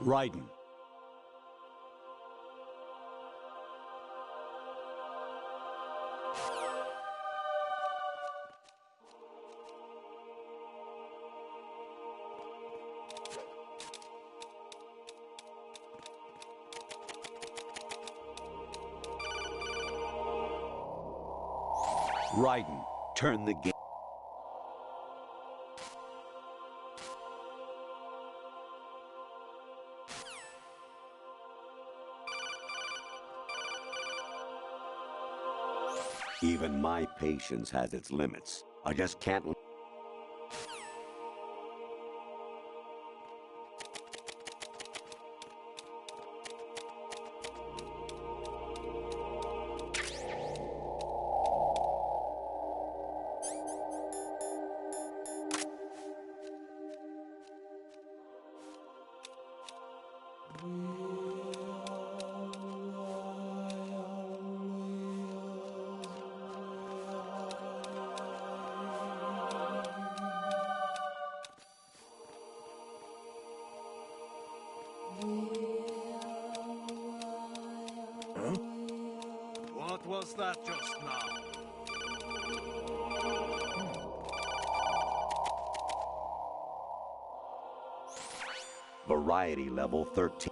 Raiden. Raiden, turn the game. Even my patience has its limits. I just can't... What was that just now? Variety level 13.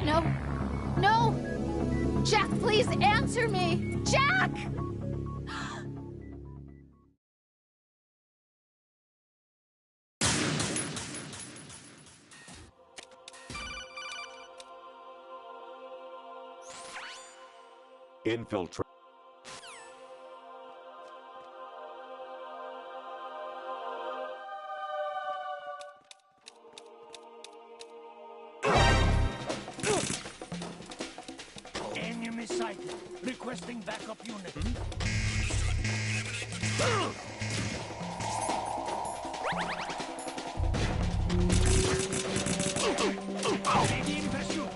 No! No! Jack, please answer me! Jack! Infiltrate. Enemy sighted. Requesting backup unit. Ready in pursuit.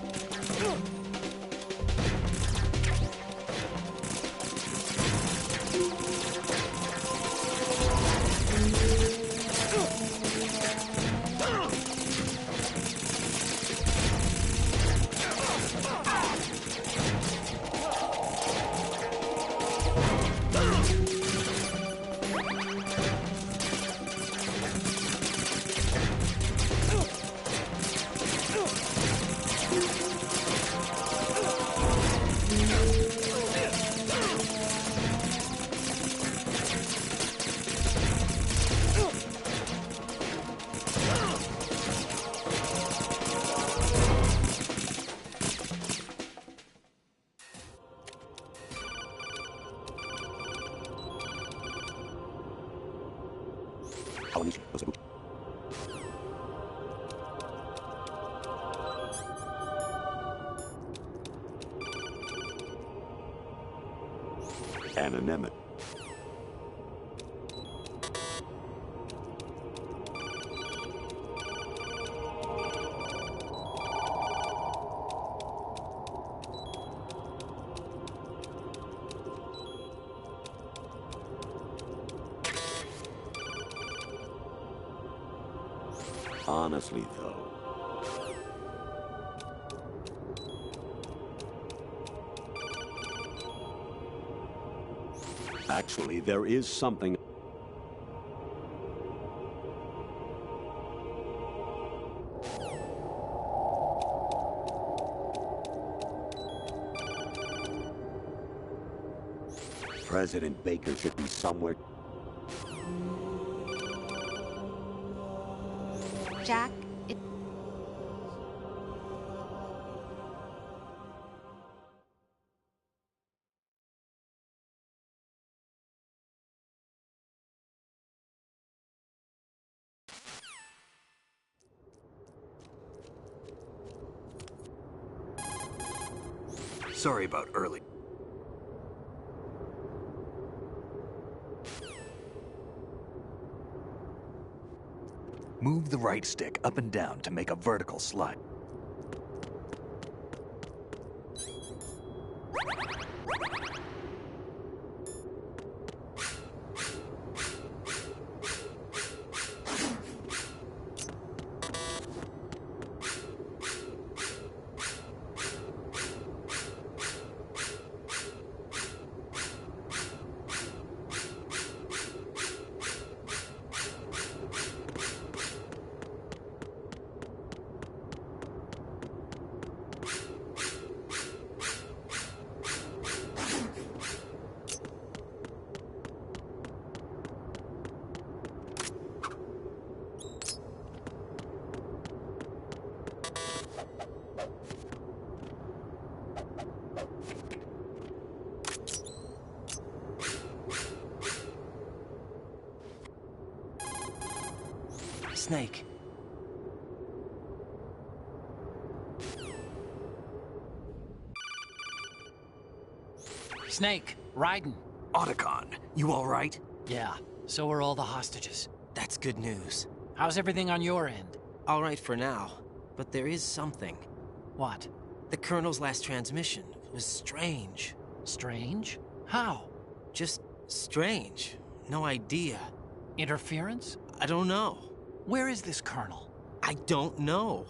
Anonymity. Honestly, though, actually, there is something. President Baker should be somewhere. Jack, Sorry about early. Move the right stick up and down to make a vertical slide. Snake. Snake, Raiden. Otacon, you all right? Yeah, so are all the hostages. That's good news. How's everything on your end? All right for now, but there is something. What? The Colonel's last transmission was strange. Strange? How? Just strange. No idea. Interference? I don't know. Where is this Colonel? I don't know.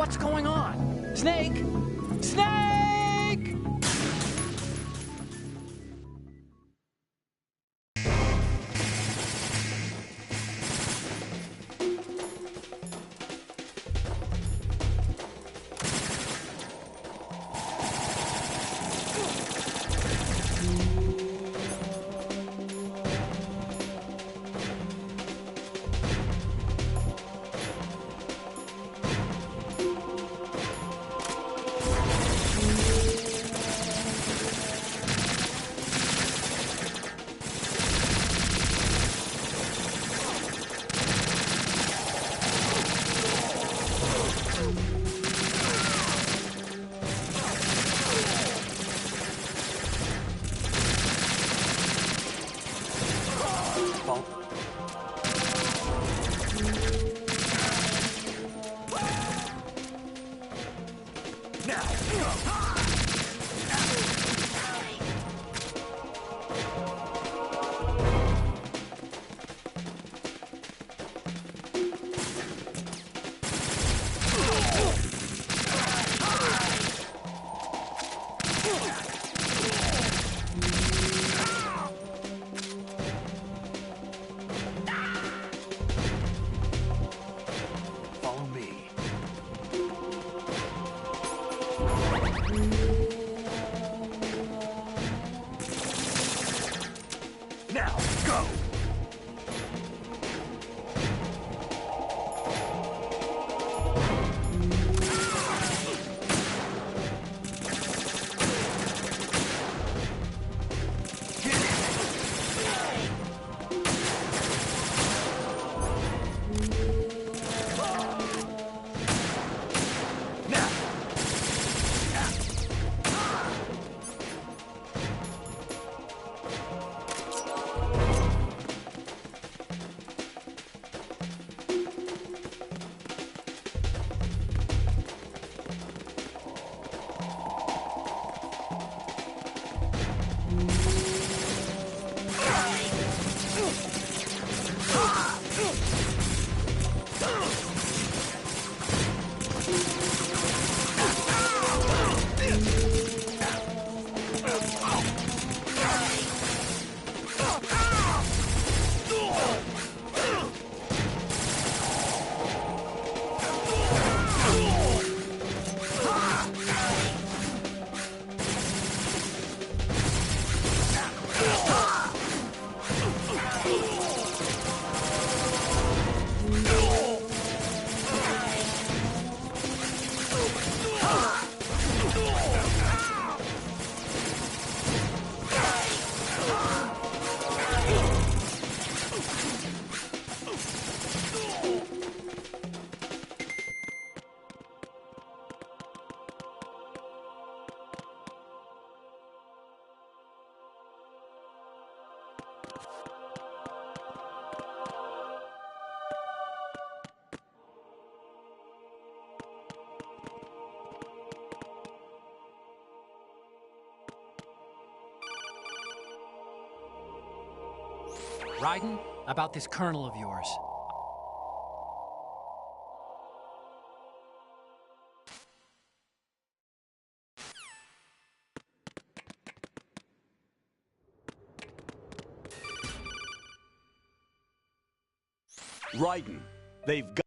What's going on? Snake! Snake! Follow me. Now, go! Raiden, about this colonel of yours. Raiden, they've got...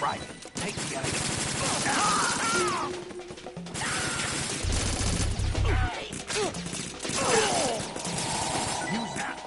Right. Take the other. Use that.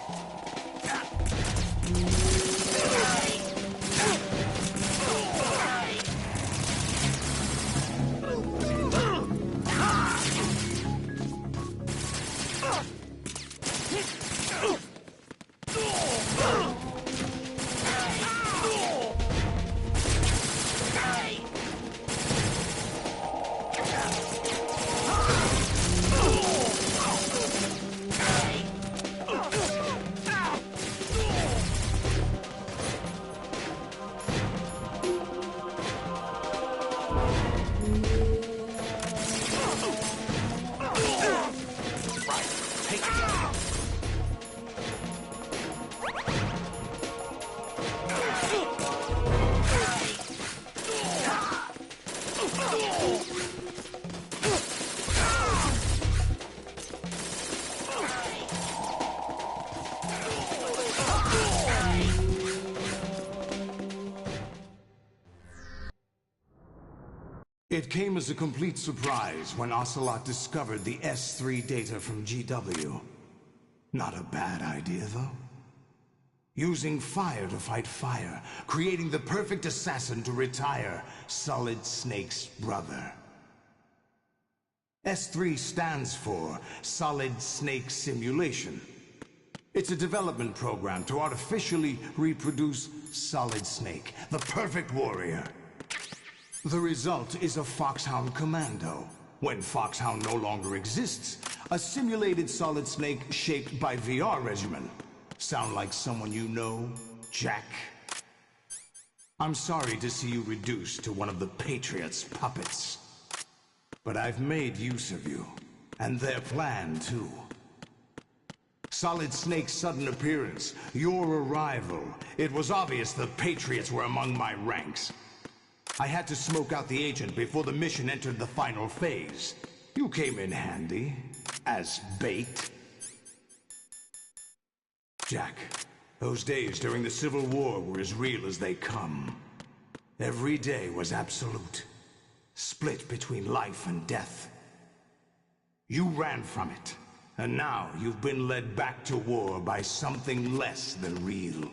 It came as a complete surprise when Ocelot discovered the S3 data from GW. Not a bad idea, though. Using fire to fight fire, creating the perfect assassin to retire Solid Snake's brother. S3 stands for Solid Snake Simulation. It's a development program to artificially reproduce Solid Snake, the perfect warrior. The result is a Foxhound Commando. When Foxhound no longer exists, a simulated Solid Snake shaped by VR regimen. Sound like someone you know, Jack? I'm sorry to see you reduced to one of the Patriots' puppets. But I've made use of you, and their plan too. Solid Snake's sudden appearance, your arrival, it was obvious the Patriots were among my ranks. I had to smoke out the agent before the mission entered the final phase. You came in handy, as bait. Jack, those days during the Civil War were as real as they come. Every day was absolute, split between life and death. You ran from it, and now you've been led back to war by something less than real.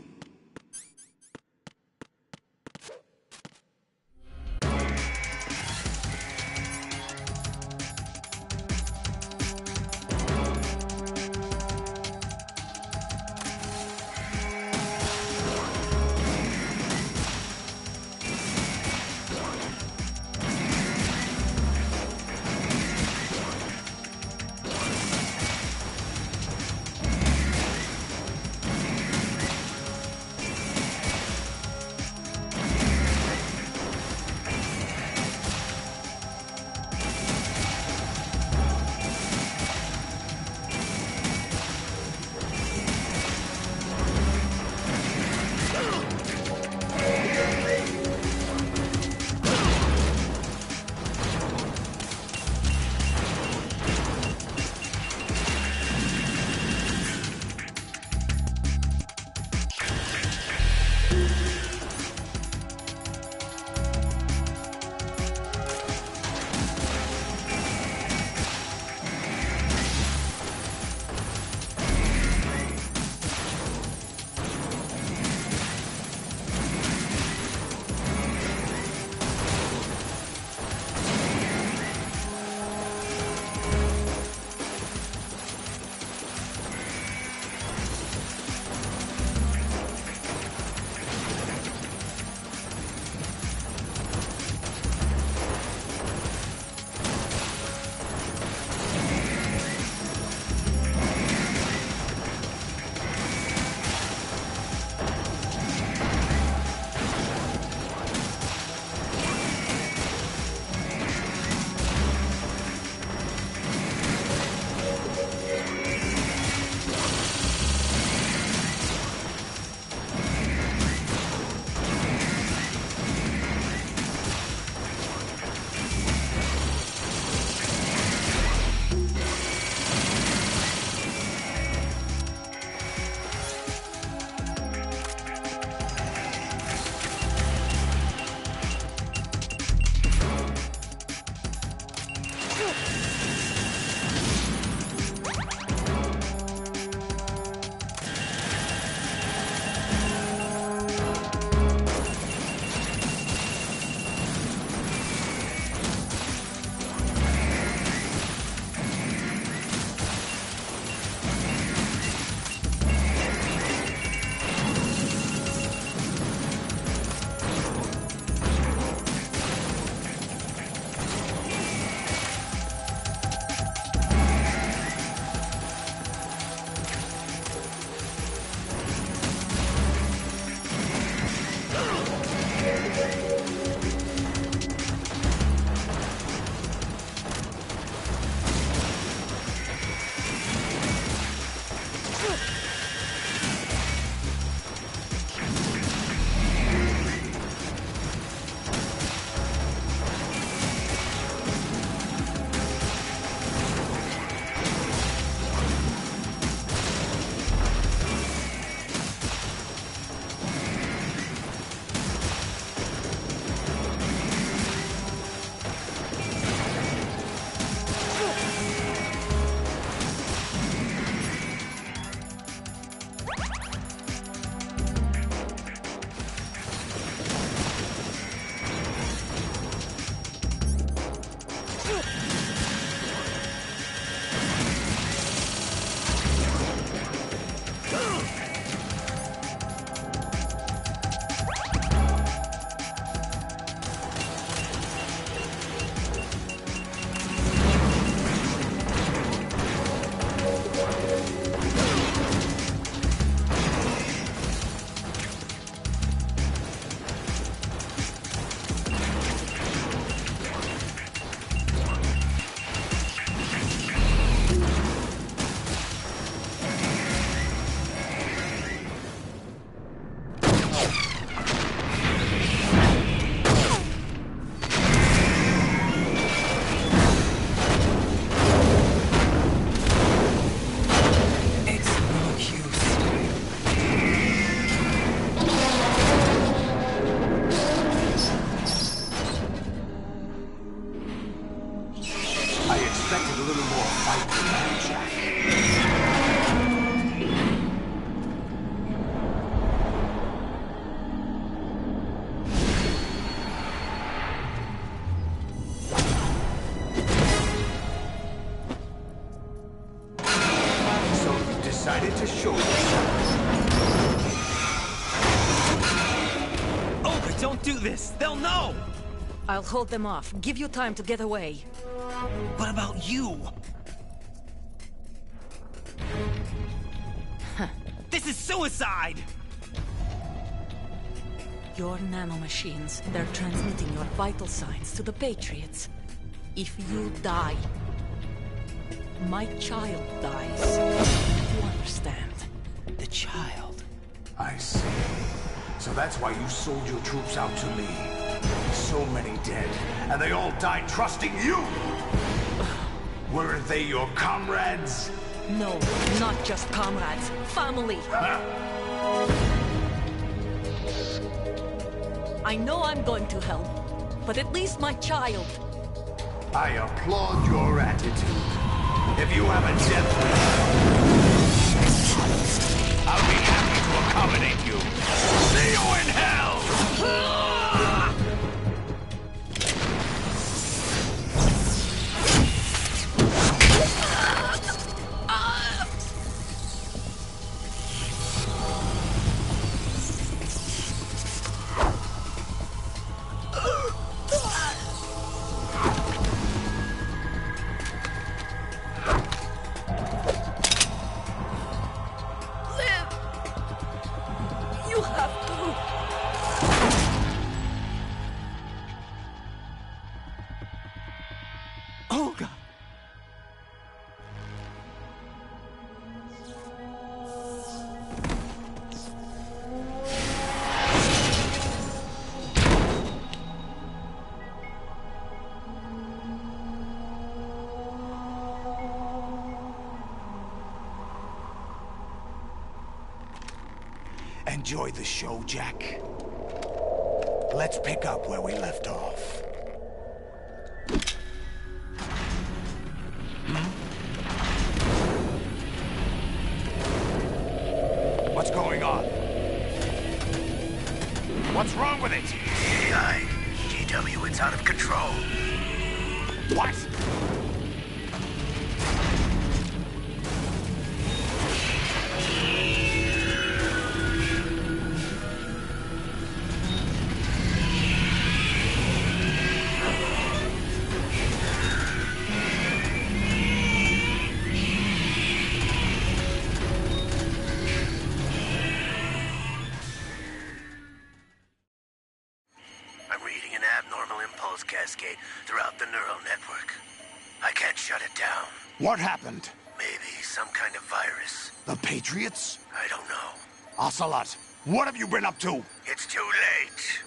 do this! They'll know! I'll hold them off. Give you time to get away. What about you? This is suicide! Your nanomachines, they're transmitting your vital signs to the Patriots. If you die, my child dies. You understand? The child. I see. So that's why you sold your troops out to me. So many dead, and they all died trusting you! Weren't they your comrades? No, not just comrades. Family. I know I'm going to hell, but at least my child. I applaud your attitude. If you have a death wish, I'll be happy to accommodate you. See you in hell! You have to. Olga! Enjoy the show, Jack. Let's pick up where we left off. What's going on? What's wrong with it? GW, it's out of control. What? Cascade throughout the neural network. I can't shut it down. What happened? Maybe some kind of virus. The Patriots? I don't know. Ocelot, what have you been up to? It's too late.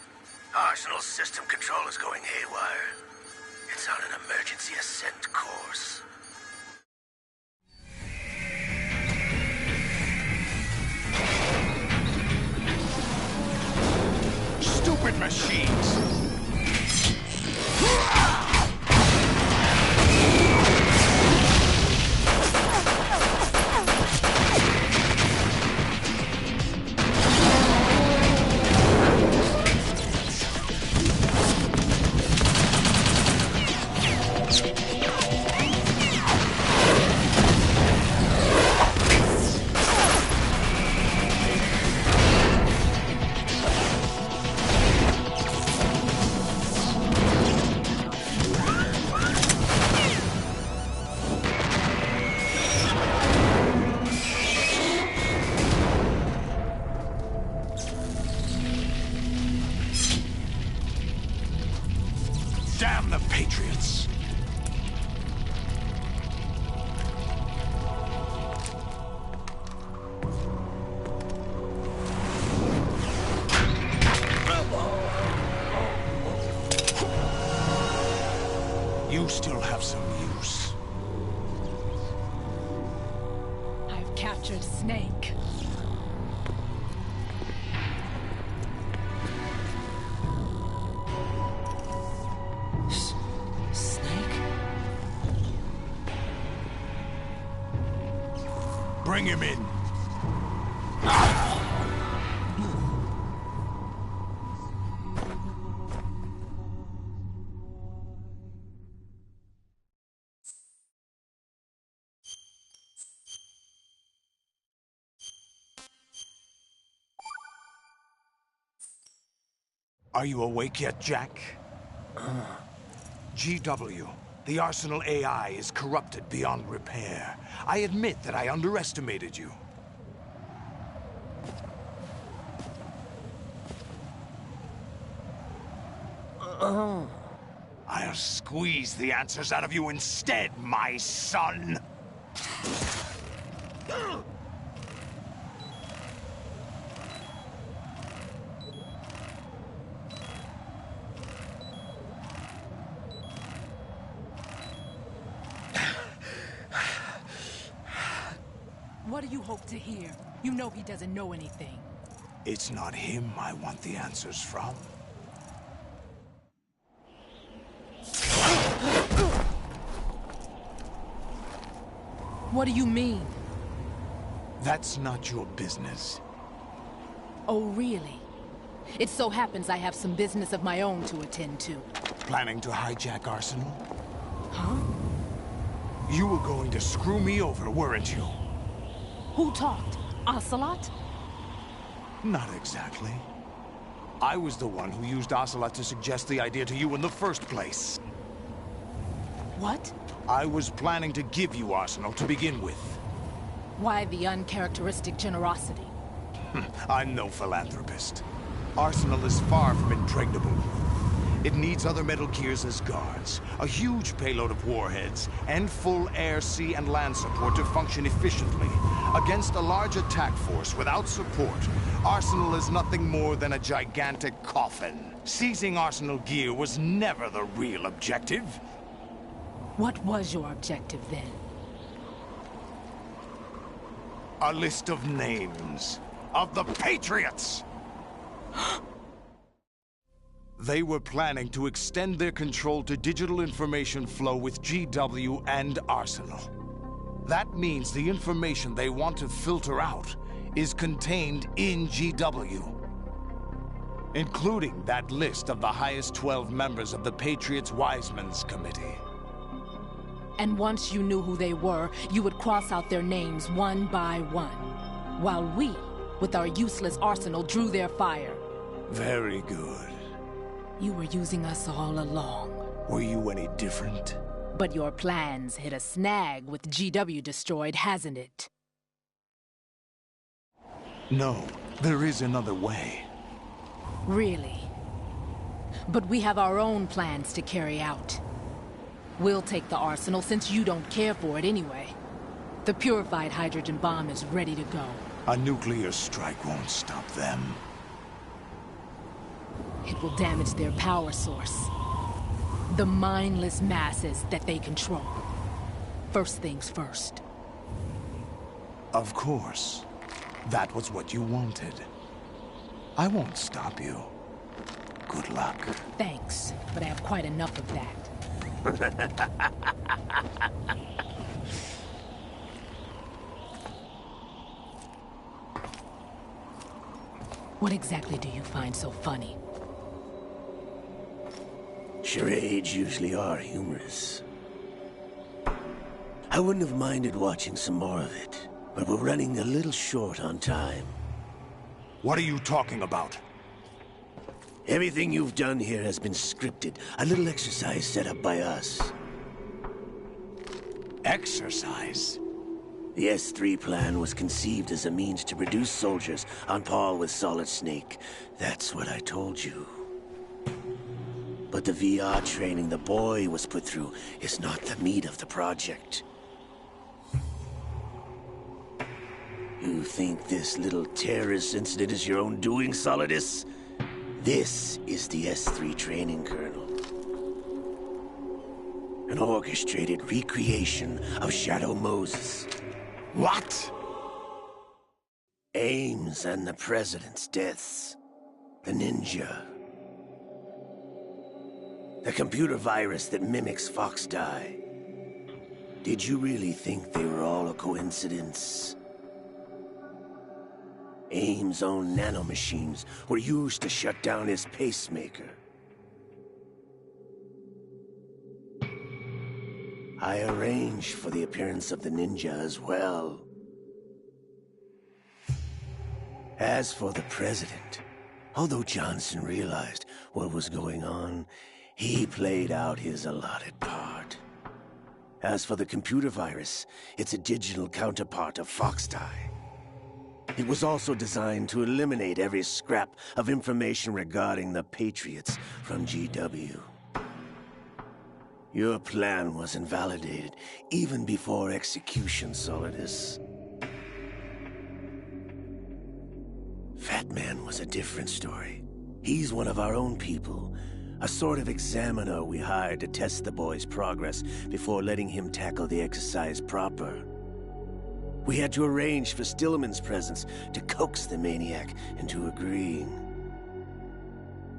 Arsenal's system control is going haywire. It's on an emergency ascent course. Stupid machines! Damn the Patriots! You still have some use. I've captured Snake. Snake? Bring him in. Are you awake yet, Jack? GW, the Arsenal AI is corrupted beyond repair. I admit that I underestimated you. I'll squeeze the answers out of you instead, my son! What do you hope to hear? You know he doesn't know anything. It's not him I want the answers from. What do you mean? That's not your business. Oh, really? It so happens I have some business of my own to attend to. Planning to hijack Arsenal? Huh? You were going to screw me over, weren't you? Who talked? Ocelot? Not exactly. I was the one who used Ocelot to suggest the idea to you in the first place. What? I was planning to give you Arsenal to begin with. Why the uncharacteristic generosity? I'm no philanthropist. Arsenal is far from impregnable. It needs other Metal Gears as guards, a huge payload of warheads, and full air, sea, and land support to function efficiently. Against a large attack force without support, Arsenal is nothing more than a gigantic coffin. Seizing Arsenal gear was never the real objective. What was your objective then? A list of names of the Patriots! They were planning to extend their control to digital information flow with GW and Arsenal. That means the information they want to filter out is contained in GW, including that list of the highest 12 members of the Patriots Wiseman's Committee. And once you knew who they were, you would cross out their names one by one, while we, with our useless arsenal, drew their fire. Very good. You were using us all along. Were you any different? But your plans hit a snag with GW destroyed, hasn't it? No, there is another way. Really? But we have our own plans to carry out. We'll take the arsenal since you don't care for it anyway. The purified hydrogen bomb is ready to go. A nuclear strike won't stop them. It will damage their power source. The mindless masses that they control. First things first. Of course. That was what you wanted. I won't stop you. Good luck. Thanks, but I have quite enough of that. What exactly do you find so funny? Charades usually are humorous. I wouldn't have minded watching some more of it, but we're running a little short on time. What are you talking about? Everything you've done here has been scripted. A little exercise set up by us. Exercise? The S3 plan was conceived as a means to produce soldiers on par with Solid Snake. That's what I told you. But the VR training the boy was put through is not the meat of the project. You think this little terrorist incident is your own doing, Solidus? This is the S3 training kernel. An orchestrated recreation of Shadow Moses. What? Ames and the President's deaths. The ninja. The computer virus that mimics Foxdie. Did you really think they were all a coincidence? Ames' own nanomachines were used to shut down his pacemaker. I arranged for the appearance of the ninja as well. As for the President, Although Johnson realized what was going on, he played out his allotted part. As for the computer virus, it's a digital counterpart of Foxdie. It was also designed to eliminate every scrap of information regarding the Patriots from GW. Your plan was invalidated even before execution, Solidus. Fat Man was a different story. He's one of our own people, a sort of examiner we hired to test the boy's progress before letting him tackle the exercise proper. We had to arrange for Stillman's presence to coax the maniac into agreeing.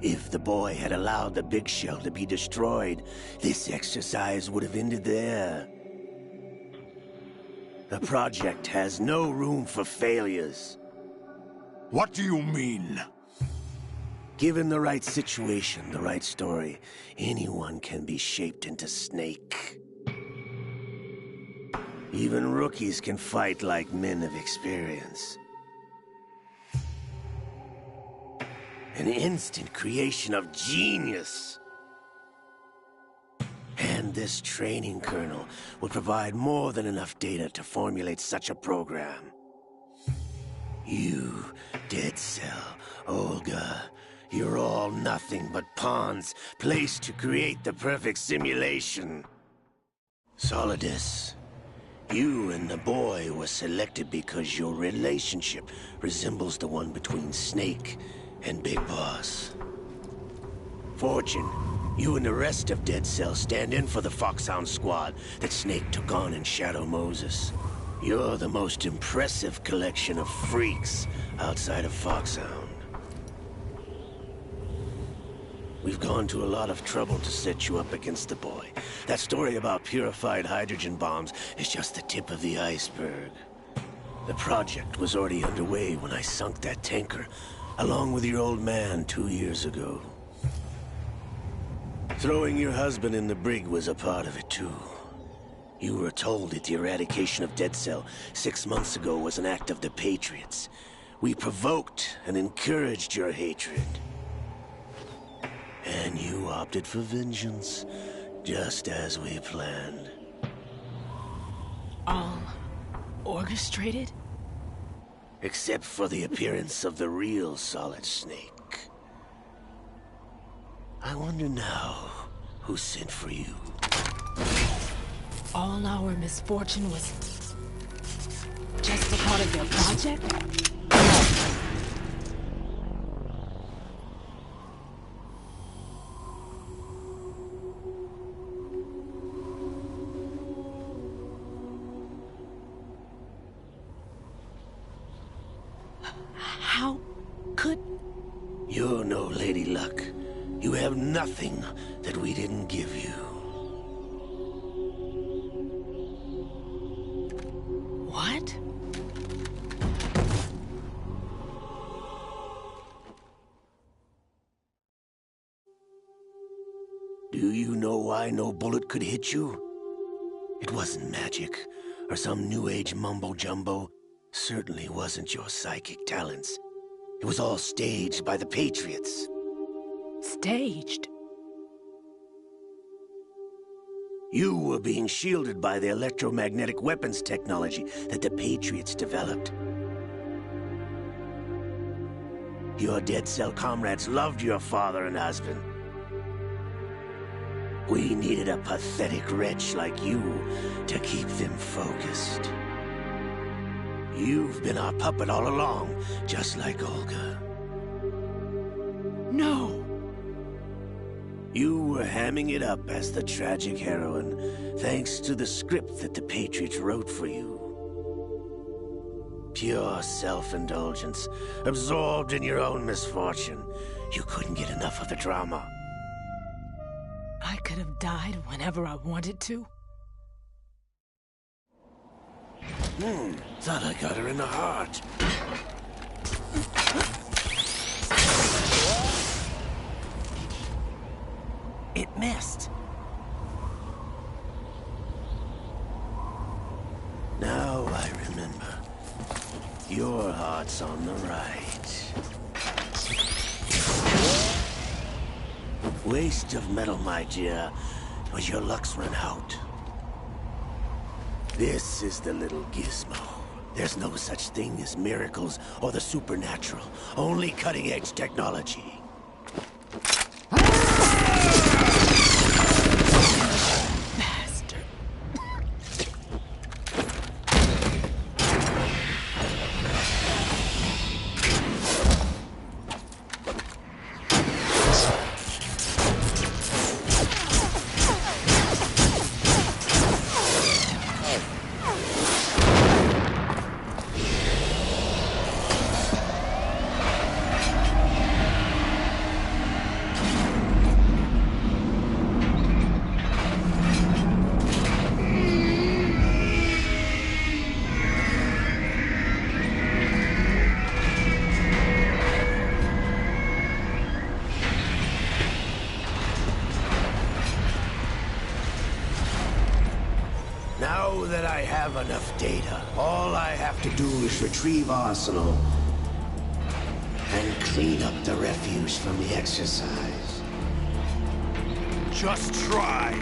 If the boy had allowed the big shell to be destroyed, this exercise would have ended there. The project has no room for failures. What do you mean? Given the right situation, the right story, anyone can be shaped into Snake. Even rookies can fight like men of experience. An instant creation of genius. And this training kernel would provide more than enough data to formulate such a program. You, Dead Cell, Olga, you're all nothing but pawns placed to create the perfect simulation. Solidus, you and the boy were selected because your relationship resembles the one between Snake and Big Boss. Fortune, you and the rest of Dead Cell stand in for the Foxhound squad that Snake took on in Shadow Moses. You're the most impressive collection of freaks outside of Foxhound. We've gone to a lot of trouble to set you up against the boy. That story about purified hydrogen bombs is just the tip of the iceberg. The project was already underway when I sunk that tanker, along with your old man 2 years ago. Throwing your husband in the brig was a part of it too. You were told that the eradication of Dead Cell 6 months ago was an act of the Patriots. We provoked and encouraged your hatred. And you opted for vengeance, just as we planned. All orchestrated? Except for the appearance of the real Solid Snake. I wonder now who sent for you. All our misfortune was just a part of their project? How could... You're no Lady Luck. You have nothing that we didn't give you. What? Do you know why no bullet could hit you? It wasn't magic, or some new age mumbo-jumbo. Certainly wasn't your psychic talents. It was all staged by the Patriots. Staged? You were being shielded by the electromagnetic weapons technology that the Patriots developed. Your Dead Cell comrades loved your father and husband. We needed a pathetic wretch like you to keep them focused. You've been our puppet all along, just like Olga. No! You were hamming it up as the tragic heroine, thanks to the script that the Patriots wrote for you. Pure self-indulgence, absorbed in your own misfortune. You couldn't get enough of the drama. I could have died whenever I wanted to. Thought I got her in the heart. It missed. Now I remember. Your heart's on the right. Waste of metal, my dear, but your luck's run out. This is the little gizmo. There's no such thing as miracles or the supernatural, only cutting-edge technology. Now that I have enough data, all I have to do is retrieve Arsenal and clean up the refuse from the exercise. Just try.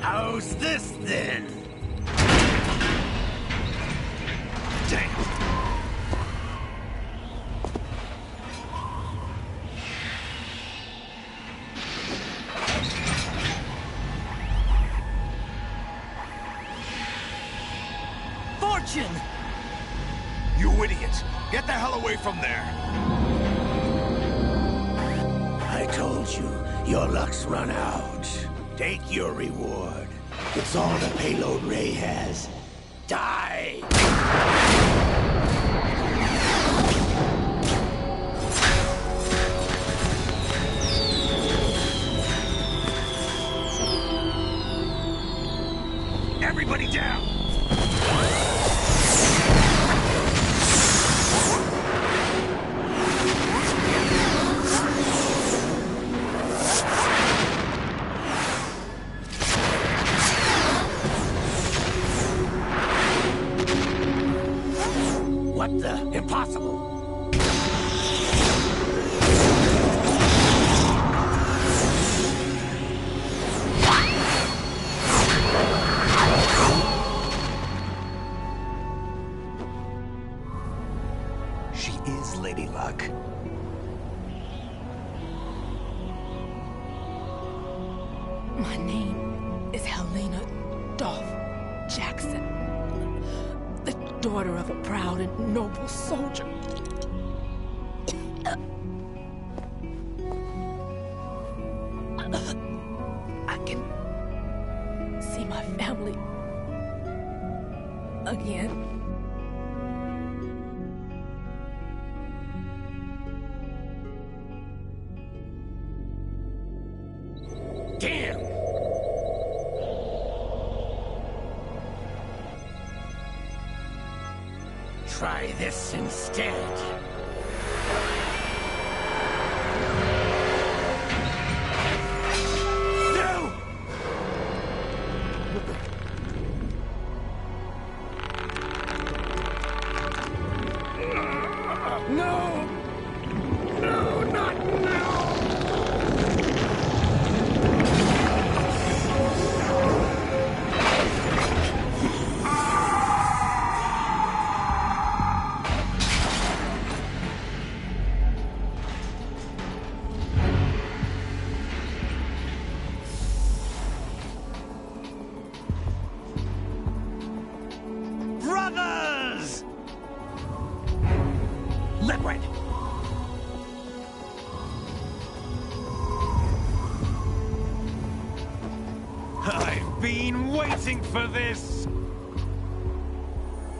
How's this, then? Damn. Fortune! You idiot! Get the hell away from there! I told you, your luck's run out. Take your reward. It's all the payload Ray has. Die! Everybody down! What the? Impossible! She is Lady Luck. My name is Helena Dolph Jackson, the daughter of a proud and noble soldier. I can see my family again. Damn! Try this instead. No! No! No, not now! Brothers! Liquid! I've been waiting for this!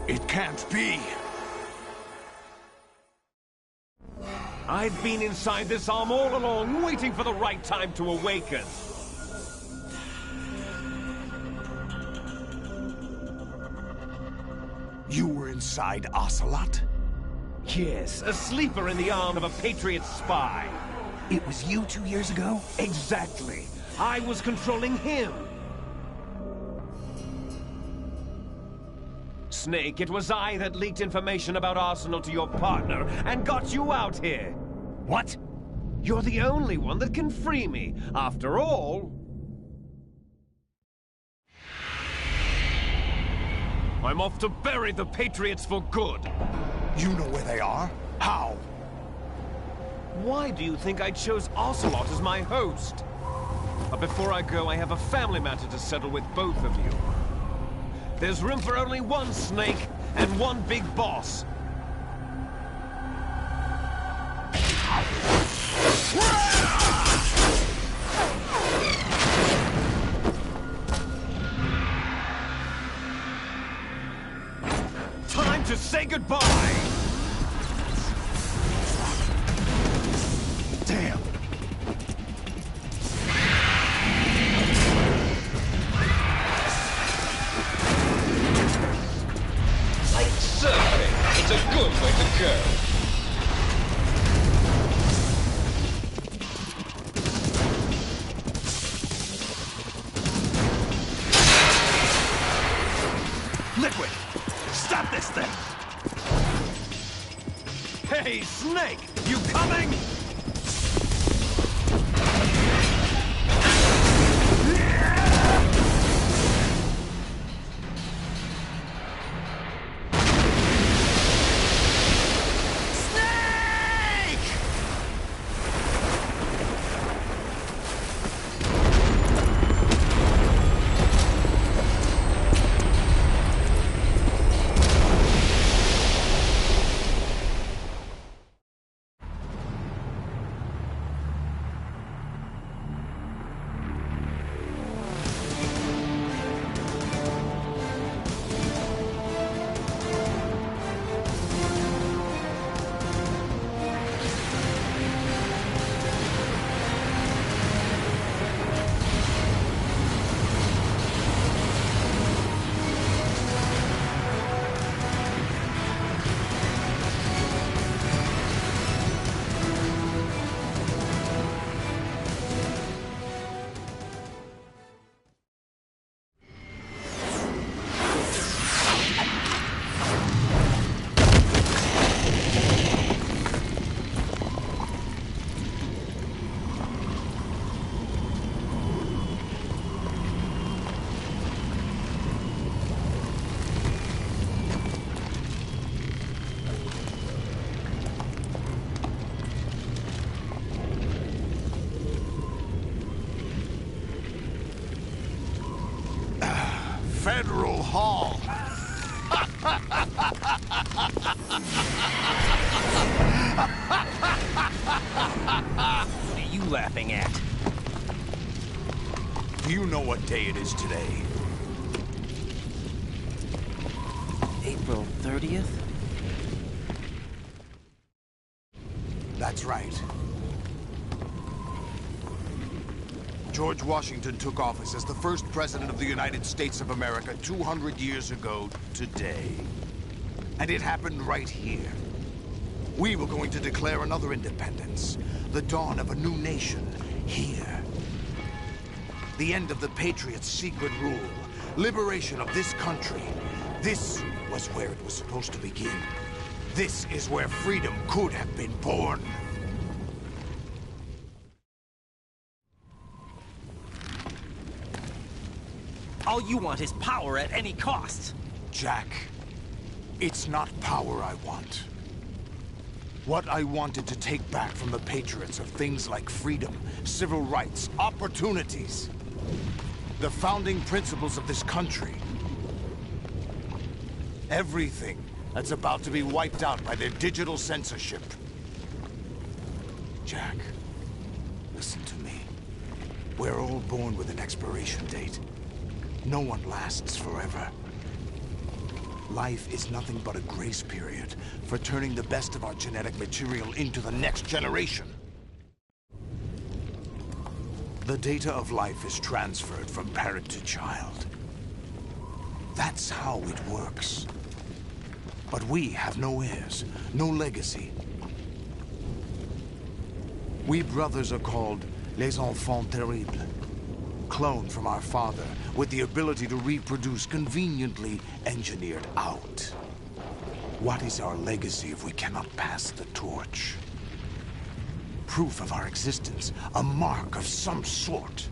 It can't be. I've been inside this arm all along, waiting for the right time to awaken. You were inside Ocelot? Yes, a sleeper in the arm of a Patriot spy. It was you 2 years ago? Exactly. I was controlling him. Snake, it was I that leaked information about Arsenal to your partner and got you out here. What? You're the only one that can free me. After all... I'm off to bury the Patriots for good. You know where they are? How? Why do you think I chose Ocelot as my host? But before I go, I have a family matter to settle with both of you. There's room for only one Snake and one big boss. Time to say goodbye! Damn! Surfing, it's a good way to go. Liquid! Stop this thing! Hey, Snake! You coming? Federal Hall. What are you laughing at? Do you know what day it is today? April 30th? That's right. George Washington took office as the first president of the United States of America 200 years ago today. And it happened right here. We were going to declare another independence, the dawn of a new nation, here. The end of the Patriots' secret rule, liberation of this country. This was where it was supposed to begin. This is where freedom could have been born. All you want is power at any cost. Jack, it's not power I want. What I wanted to take back from the Patriots are things like freedom, civil rights, opportunities. The founding principles of this country. Everything that's about to be wiped out by their digital censorship. Jack, listen to me. We're all born with an expiration date. No one lasts forever. Life is nothing but a grace period for turning the best of our genetic material into the next generation. The data of life is transferred from parent to child. That's how it works. But we have no heirs, no legacy. We brothers are called Les Enfants Terribles. Cloned from our father, with the ability to reproduce conveniently engineered out. What is our legacy if we cannot pass the torch? Proof of our existence, a mark of some sort.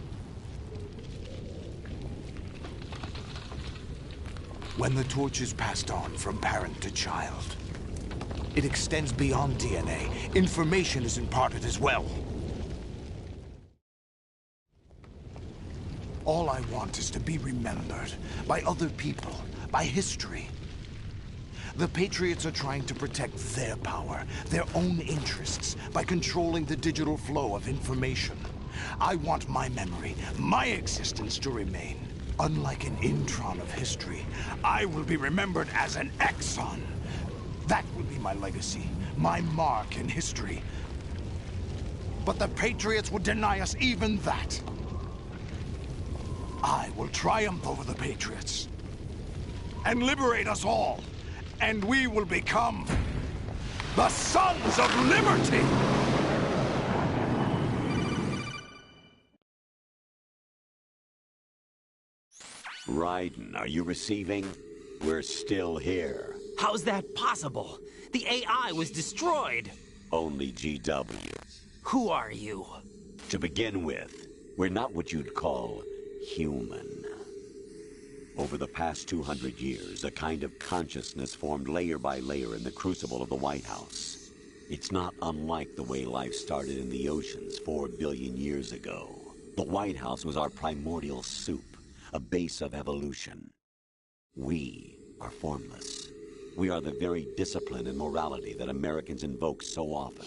When the torch is passed on from parent to child, it extends beyond DNA. Information is imparted as well. All I want is to be remembered by other people, by history. The Patriots are trying to protect their power, their own interests, by controlling the digital flow of information. I want my memory, my existence to remain. Unlike an intron of history, I will be remembered as an exon. That will be my legacy, my mark in history. But the Patriots would deny us even that. I will triumph over the Patriots and liberate us all, and we will become the Sons of Liberty! Raiden, are you receiving? We're still here. How's that possible? The AI was destroyed. Only GW. Who are you? To begin with, we're not what you'd call human. Over the past 200 years, a kind of consciousness formed layer by layer in the crucible of the White House. It's not unlike the way life started in the oceans 4 billion years ago. The White House was our primordial soup, a base of evolution. We are formless. We are the very discipline and morality that Americans invoke so often.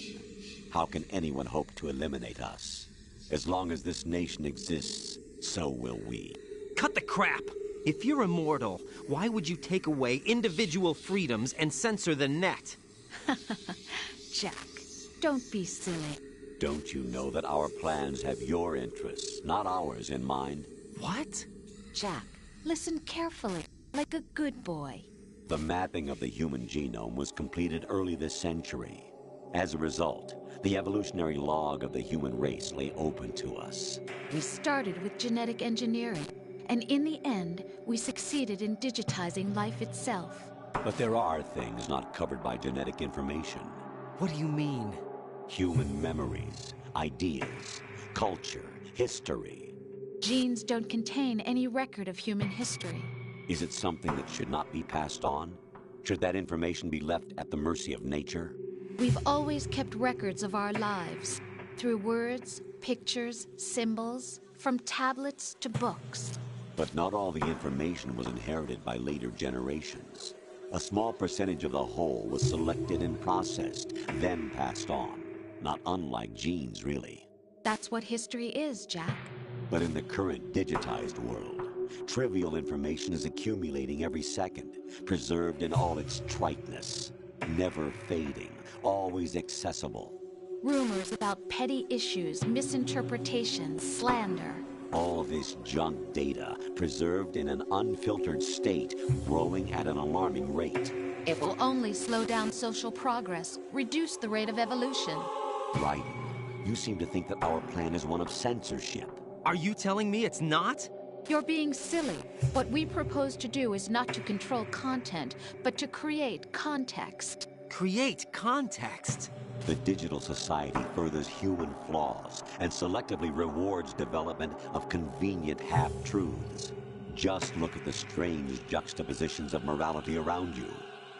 How can anyone hope to eliminate us? As long as this nation exists, so will we. Cut the crap! If you're immortal, why would you take away individual freedoms and censor the net? Jack, don't be silly. Don't you know that our plans have your interests, not ours, in mind? What? Jack, listen carefully, like a good boy. The mapping of the human genome was completed early this century. As a result, the evolutionary log of the human race lay open to us. We started with genetic engineering, and in the end, we succeeded in digitizing life itself. But there are things not covered by genetic information. What do you mean? Human memories, ideas, culture, history. Genes don't contain any record of human history. Is it something that should not be passed on? Should that information be left at the mercy of nature? We've always kept records of our lives, through words, pictures, symbols, from tablets to books. But not all the information was inherited by later generations. A small percentage of the whole was selected and processed, then passed on. Not unlike genes, really. That's what history is, Jack. But in the current digitized world, trivial information is accumulating every second, preserved in all its triteness, never fading, always accessible. Rumors about petty issues, misinterpretations, slander. All this junk data, preserved in an unfiltered state, growing at an alarming rate. It will only slow down social progress, reduce the rate of evolution. Right. You seem to think that our plan is one of censorship. Are you telling me it's not? You're being silly. What we propose to do is not to control content, but to create context. Create context? The digital society furthers human flaws and selectively rewards development of convenient half-truths. Just look at the strange juxtapositions of morality around you.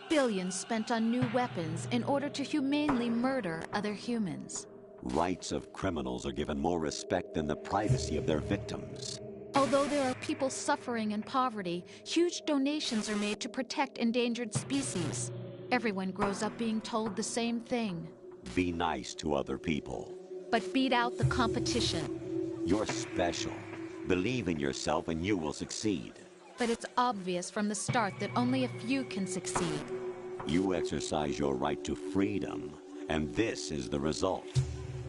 Billions spent on new weapons in order to humanely murder other humans. Rights of criminals are given more respect than the privacy of their victims. Although there are people suffering in poverty, huge donations are made to protect endangered species. Everyone grows up being told the same thing. Be nice to other people. But beat out the competition. You're special. Believe in yourself and you will succeed. But it's obvious from the start that only a few can succeed. You exercise your right to freedom, and this is the result.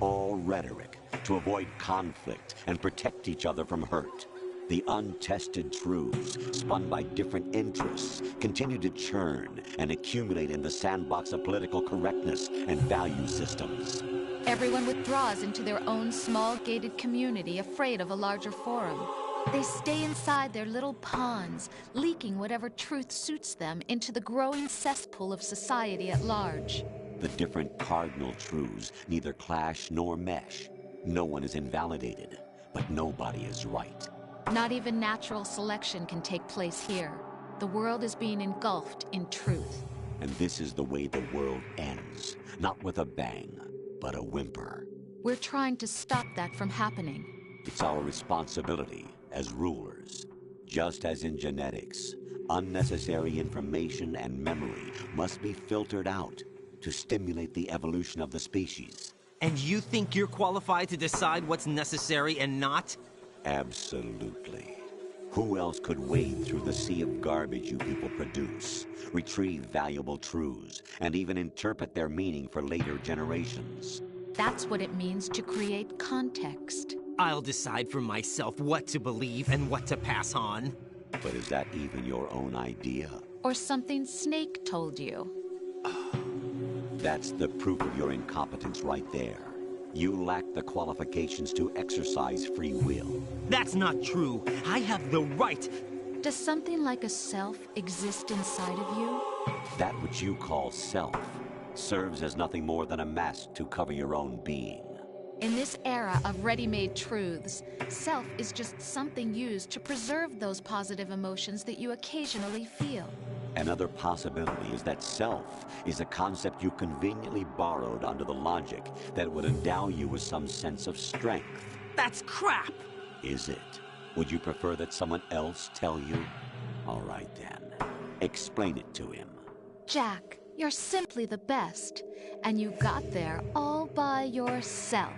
All rhetoric to avoid conflict and protect each other from hurt. The untested truths, spun by different interests, continue to churn and accumulate in the sandbox of political correctness and value systems. Everyone withdraws into their own small gated community, afraid of a larger forum. They stay inside their little ponds, leaking whatever truth suits them into the growing cesspool of society at large. The different cardinal truths neither clash nor mesh. No one is invalidated, but nobody is right. Not even natural selection can take place here. The world is being engulfed in truth. And this is the way the world ends. Not with a bang, but a whimper. We're trying to stop that from happening. It's our responsibility as rulers. Just as in genetics, unnecessary information and memory must be filtered out to stimulate the evolution of the species. And you think you're qualified to decide what's necessary and not? Absolutely. Who else could wade through the sea of garbage you people produce, retrieve valuable truths, and even interpret their meaning for later generations? That's what it means to create context. I'll decide for myself what to believe and what to pass on. But is that even your own idea? Or something Snake told you? That's the proof of your incompetence right there. You lack the qualifications to exercise free will. That's not true. I have the right. Does something like a self exist inside of you? That which you call self serves as nothing more than a mask to cover your own being. In this era of ready-made truths, self is just something used to preserve those positive emotions that you occasionally feel. Another possibility is that self is a concept you conveniently borrowed under the logic that would endow you with some sense of strength. That's crap! Is it? Would you prefer that someone else tell you? All right then. Explain it to him. Jack, you're simply the best, and you got there all by yourself.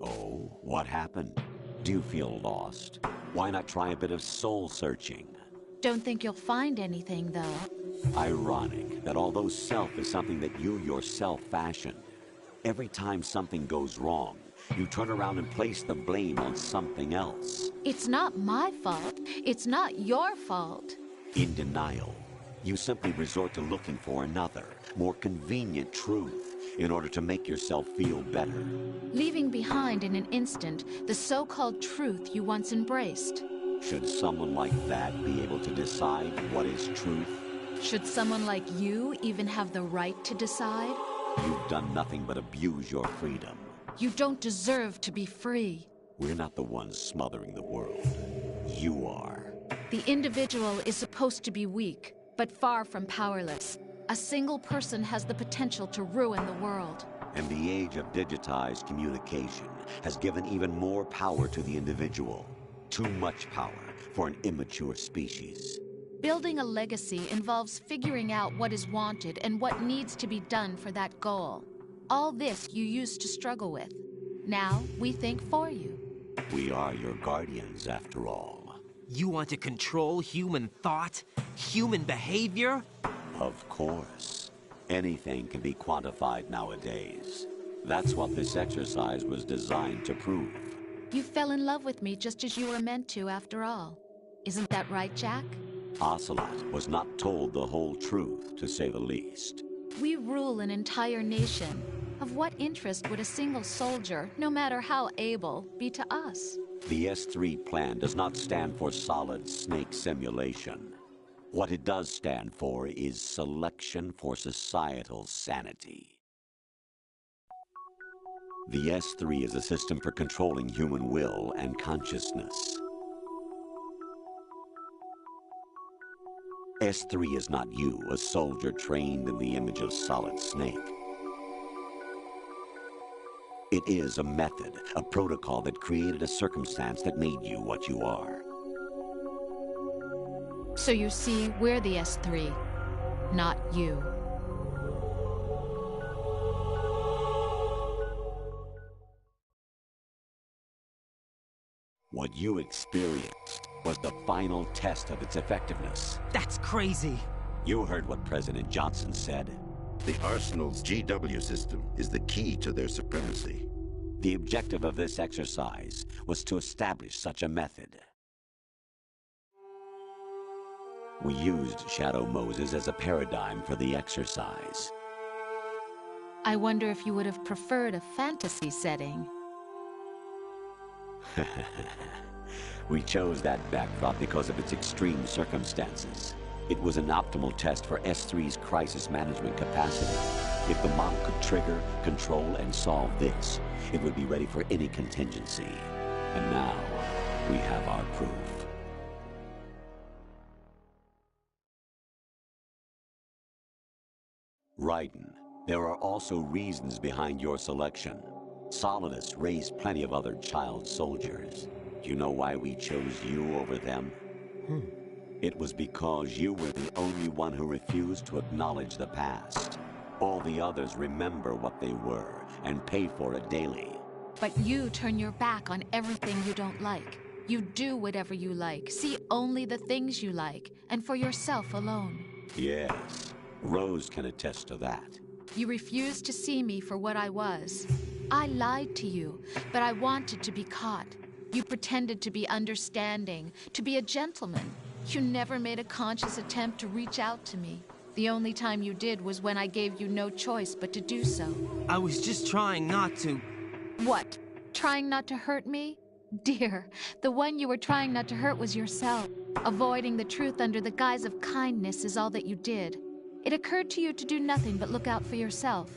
Oh, what happened? Do you feel lost? Why not try a bit of soul searching? Don't think you'll find anything, though. Ironic that although self is something that you yourself fashioned, every time something goes wrong, you turn around and place the blame on something else. It's not my fault. It's not your fault. In denial, you simply resort to looking for another, more convenient truth in order to make yourself feel better. Leaving behind in an instant the so-called truth you once embraced. Should someone like that be able to decide what is truth? Should someone like you even have the right to decide? You've done nothing but abuse your freedom. You don't deserve to be free. We're not the ones smothering the world. You are. The individual is supposed to be weak, but far from powerless. A single person has the potential to ruin the world. And the age of digitized communication has given even more power to the individual. Too much power for an immature species. Building a legacy involves figuring out what is wanted and what needs to be done for that goal. All this you used to struggle with. Now we think for you. We are your guardians, after all. You want to control human thought? Human behavior? Of course. Anything can be quantified nowadays. That's what this exercise was designed to prove. You fell in love with me just as you were meant to, after all. Isn't that right, Jack? Ocelot was not told the whole truth, to say the least. We rule an entire nation. Of what interest would a single soldier, no matter how able, be to us? The S3 plan does not stand for Solid Snake Simulation. What it does stand for is Selection for Societal Sanity. The S3 is a system for controlling human will and consciousness. S3 is not you, a soldier trained in the image of Solid Snake. It is a method, a protocol that created a circumstance that made you what you are. So you see, we're the S3, not you. What you experienced was the final test of its effectiveness. That's crazy. You heard what President Johnson said. The Arsenal's GW system is the key to their supremacy. The objective of this exercise was to establish such a method. We used Shadow Moses as a paradigm for the exercise. I wonder if you would have preferred a fantasy setting. We chose that backdrop because of its extreme circumstances. It was an optimal test for S3's crisis management capacity. If the model could trigger, control, and solve this, it would be ready for any contingency. And now, we have our proof. Raiden, there are also reasons behind your selection. Solidus raised plenty of other child soldiers. Do you know why we chose you over them? It was because you were the only one who refused to acknowledge the past. All the others remember what they were and pay for it daily. But you turn your back on everything you don't like. You do whatever you like, see only the things you like, and for yourself alone. Yes, Rose can attest to that. You refused to see me for what I was. I lied to you, but I wanted to be caught. You pretended to be understanding, to be a gentleman. You never made a conscious attempt to reach out to me. The only time you did was when I gave you no choice but to do so. I was just trying not to... What? Trying not to hurt me? Dear, the one you were trying not to hurt was yourself. Avoiding the truth under the guise of kindness is all that you did. It occurred to you to do nothing but look out for yourself.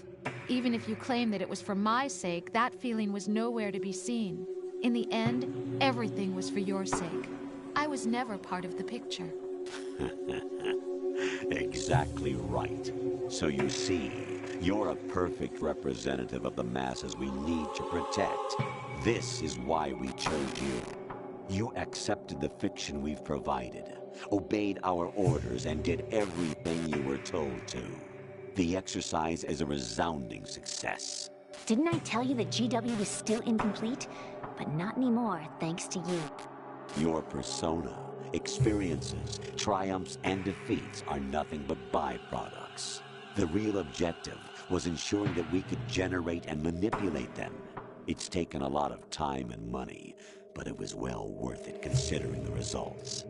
Even if you claim that it was for my sake, that feeling was nowhere to be seen. In the end, everything was for your sake. I was never part of the picture. Exactly right. So you see, you're a perfect representative of the masses we need to protect. This is why we chose you. You accepted the fiction we've provided, obeyed our orders, and did everything you were told to. The exercise is a resounding success. Didn't I tell you that GW was still incomplete? But not anymore, thanks to you. Your persona, experiences, triumphs, and defeats are nothing but byproducts. The real objective was ensuring that we could generate and manipulate them. It's taken a lot of time and money, but it was well worth it considering the results.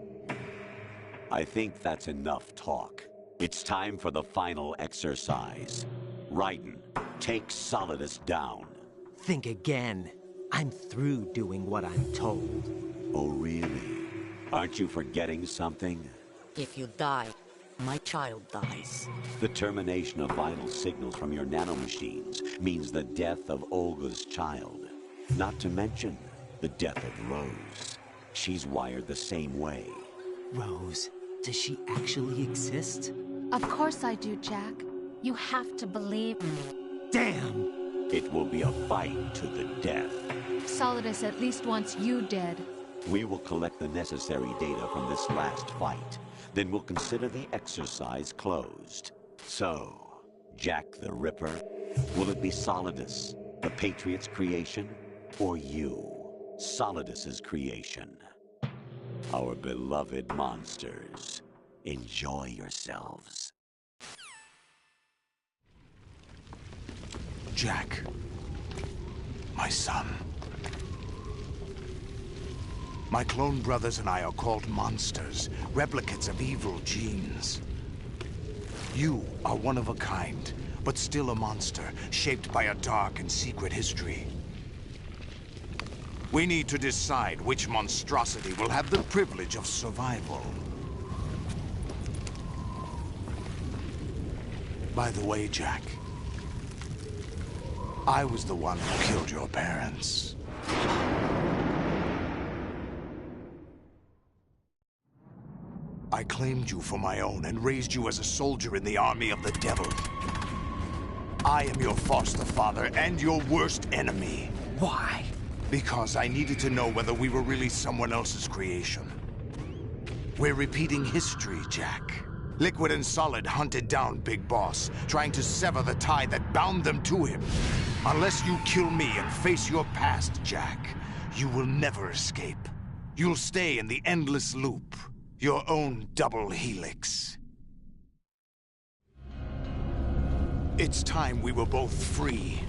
I think that's enough talk. It's time for the final exercise. Raiden, take Solidus down. Think again. I'm through doing what I'm told. Oh, really? Aren't you forgetting something? If you die, my child dies. The termination of vital signals from your nanomachines means the death of Olga's child. Not to mention the death of Rose. She's wired the same way. Rose, does she actually exist? Of course I do, Jack. You have to believe me. Damn! It will be a fight to the death. Solidus at least wants you dead. We will collect the necessary data from this last fight. Then we'll consider the exercise closed. So, Jack the Ripper, will it be Solidus, the Patriot's creation, or you, Solidus's creation? Our beloved monsters, enjoy yourselves. Jack, my son. My clone brothers and I are called monsters, replicates of evil genes. You are one of a kind, but still a monster, shaped by a dark and secret history. We need to decide which monstrosity will have the privilege of survival. By the way, Jack, I was the one who killed your parents. I claimed you for my own and raised you as a soldier in the army of the devil. I am your foster father and your worst enemy. Why? Because I needed to know whether we were really someone else's creation. We're repeating history, Jack. Liquid and Solid hunted down Big Boss, trying to sever the tie that bound them to him. Unless you kill me and face your past, Jack, you will never escape. You'll stay in the endless loop. Your own double helix. It's time we were both free.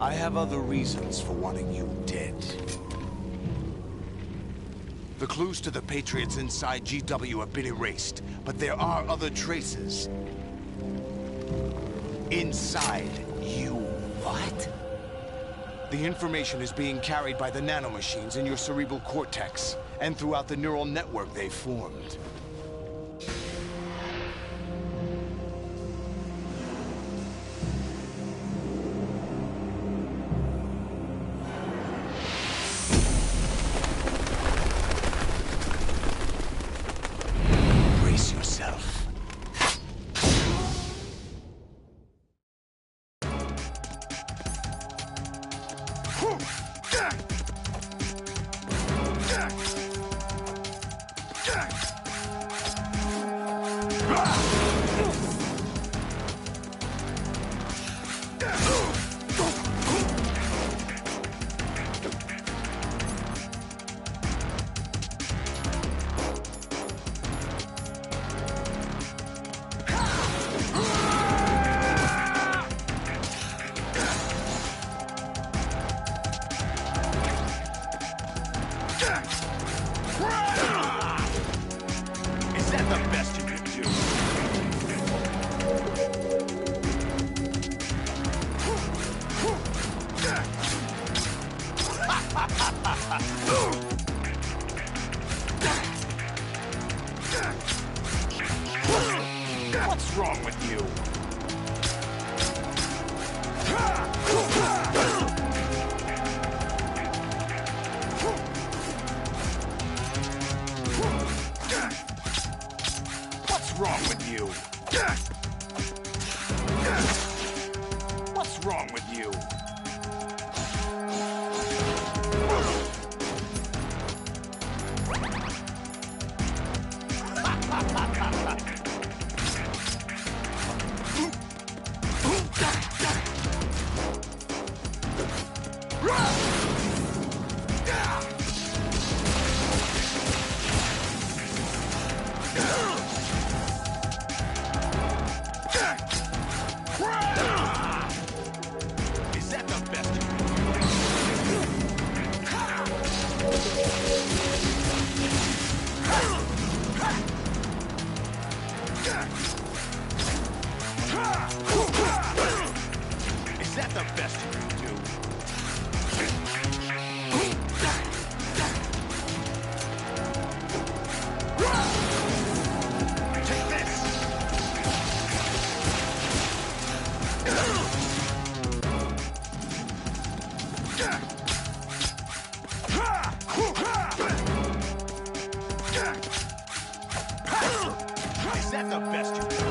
I have other reasons for wanting you dead. The clues to the Patriots inside GW have been erased, but there are other traces. Inside you. What? The information is being carried by the nanomachines in your cerebral cortex, and throughout the neural network they formed. Brace yourself. Is that the best you can do? What's wrong with you? What's wrong with you? What's wrong with you? Is that the best you can do? Is that the best you can do? Take this! Is that the best you can do?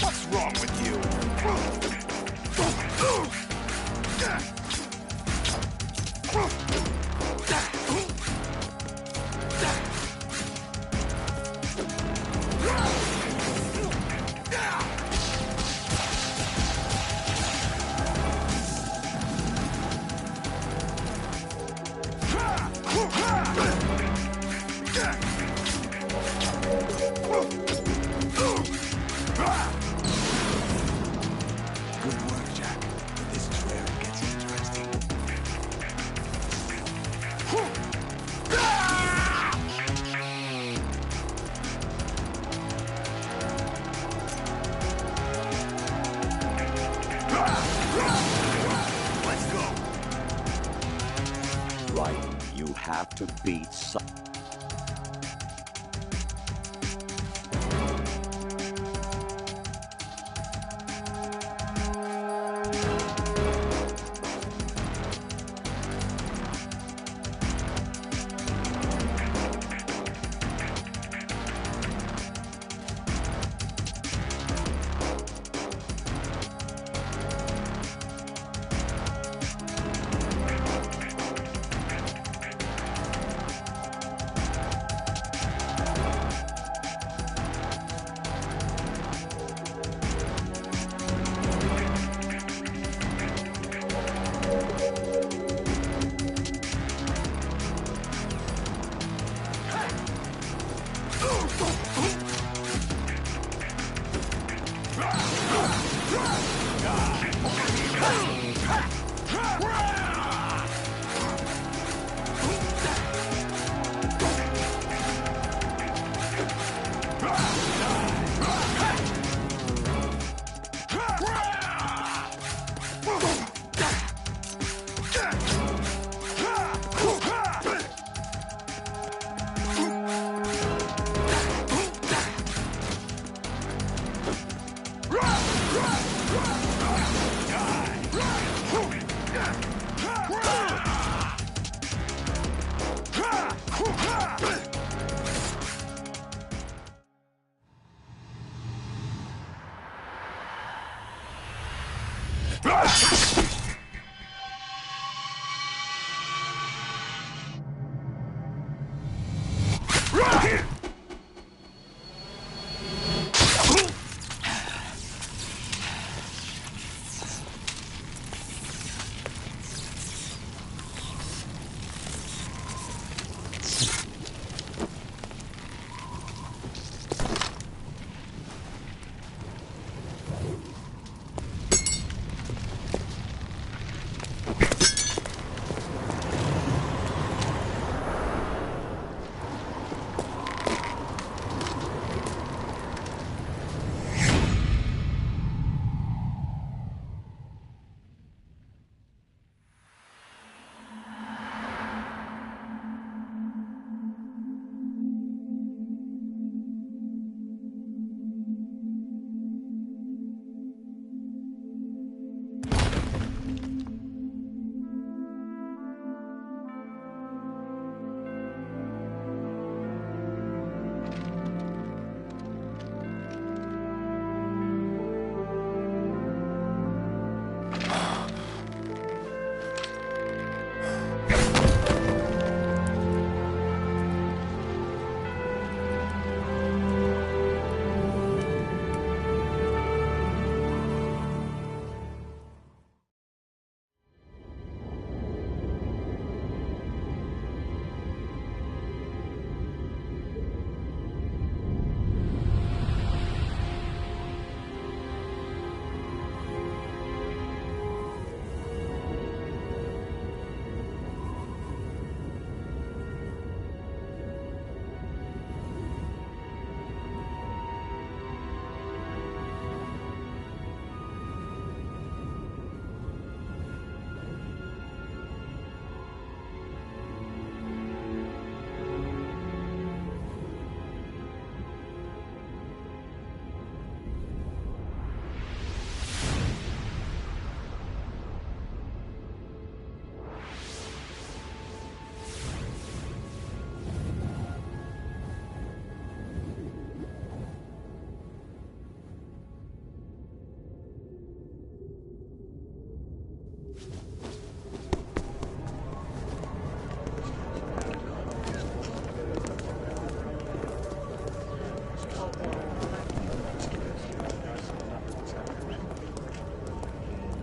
What's wrong with you? Good work, Jack. This is where it gets interesting. Let's go. Right. You have to beat some.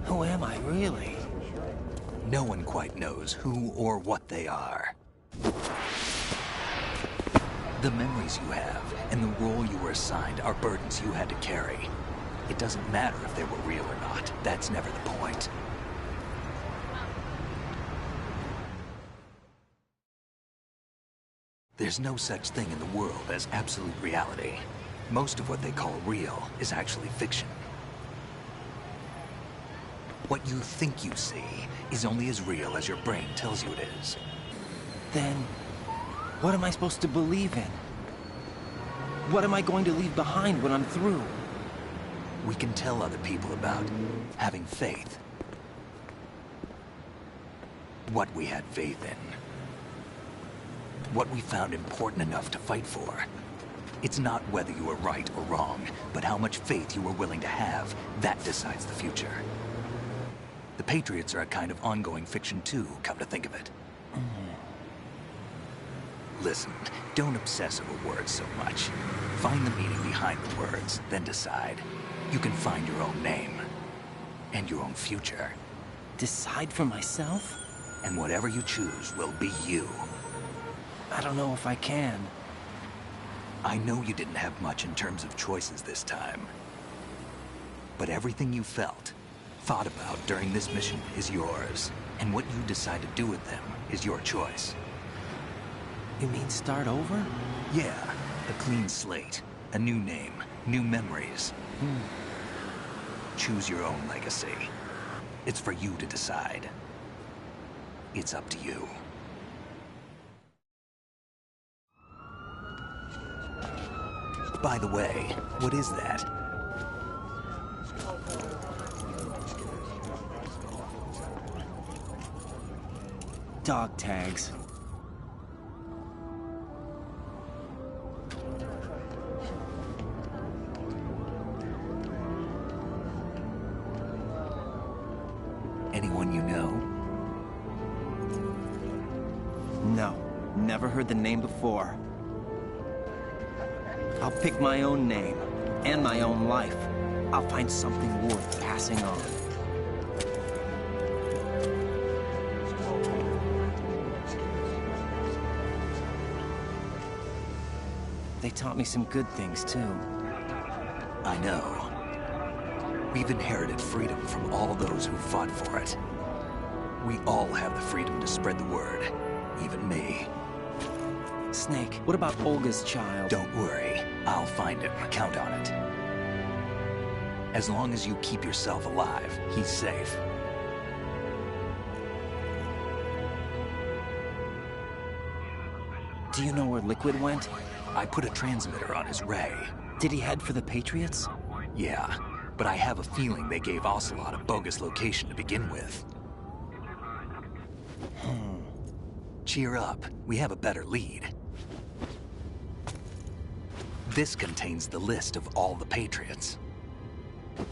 Who am I, really? No one quite knows who or what they are. The memories you have and the role you were assigned are burdens you had to carry. It doesn't matter if they were real or not. That's never the point. There's no such thing in the world as absolute reality. Most of what they call real is actually fiction. What you think you see is only as real as your brain tells you it is. Then, what am I supposed to believe in? What am I going to leave behind when I'm through? We can tell other people about having faith. What we had faith in. What we found important enough to fight for. It's not whether you were right or wrong, but how much faith you were willing to have. That decides the future. The Patriots are a kind of ongoing fiction too, come to think of it. Listen, don't obsess over words so much. Find the meaning behind the words, then decide. You can find your own name. And your own future. Decide for myself? And whatever you choose will be you. I don't know if I can. I know you didn't have much in terms of choices this time. But everything you felt, thought about during this mission is yours. And what you decide to do with them is your choice. You mean start over? Yeah, a clean slate, a new name, new memories. Choose your own legacy. It's for you to decide. It's up to you. By the way, what is that? Dog tags. Anyone you know? No, never heard the name before. I'll pick my own name, and my own life. I'll find something worth passing on. They taught me some good things, too. I know. We've inherited freedom from all those who fought for it. We all have the freedom to spread the word. Even me. Snake, what about Olga's child? Don't worry. I'll find him. Count on it. As long as you keep yourself alive, he's safe. Do you know where Liquid went? I put a transmitter on his ray. Did he head for the Patriots? Yeah, but I have a feeling they gave Ocelot a bogus location to begin with. Cheer up. We have a better lead. This contains the list of all the Patriots.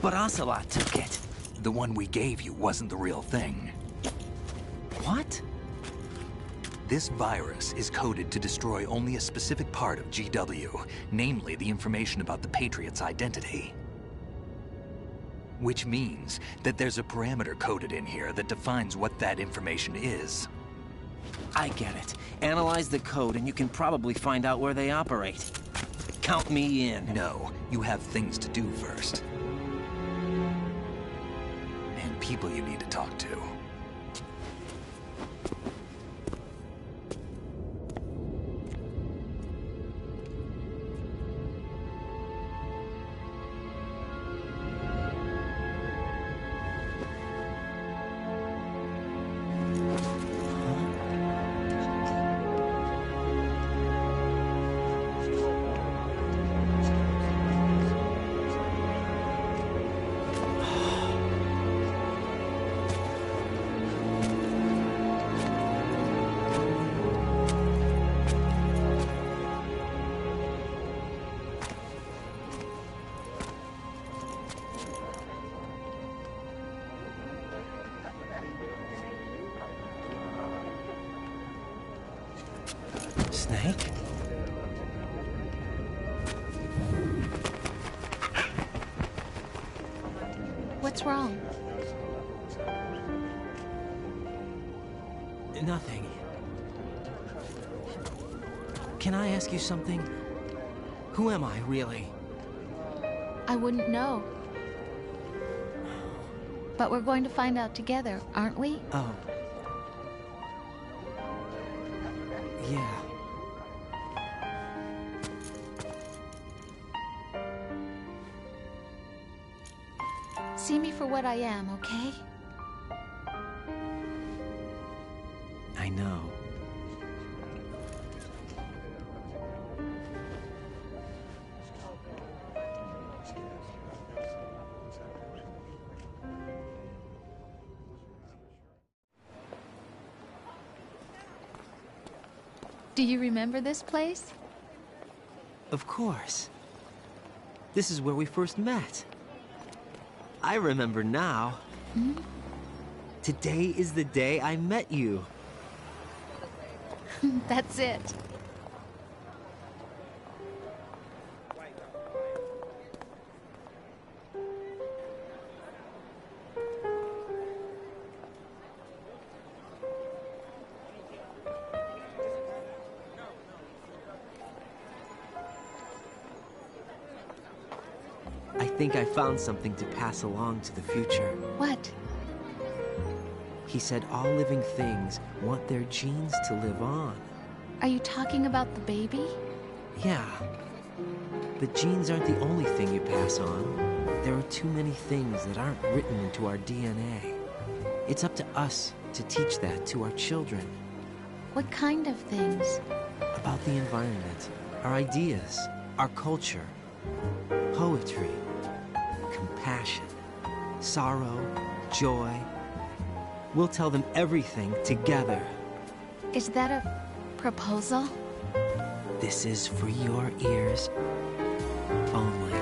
But Ocelot took it. The one we gave you wasn't the real thing. What? This virus is coded to destroy only a specific part of GW, namely the information about the Patriot's identity. Which means that there's a parameter coded in here that defines what that information is. I get it. Analyze the code and you can probably find out where they operate. Count me in. No, you have things to do first. And people you need to talk to. Snake? What's wrong? Nothing. Can I ask you something? Who am I, really? I wouldn't know. But we're going to find out together, aren't we? Oh. Yeah. See me for what I am, okay? I know. Do you remember this place? Of course. This is where we first met. I remember now. Hmm? Today is the day I met you. That's it. I think I found something to pass along to the future. What? He said all living things want their genes to live on. Are you talking about the baby? Yeah. But genes aren't the only thing you pass on. There are too many things that aren't written into our DNA. It's up to us to teach that to our children. What kind of things? About the environment, our ideas, our culture, poetry, compassion, sorrow, joy. We'll tell them everything together. Is that a proposal? This is for your ears only.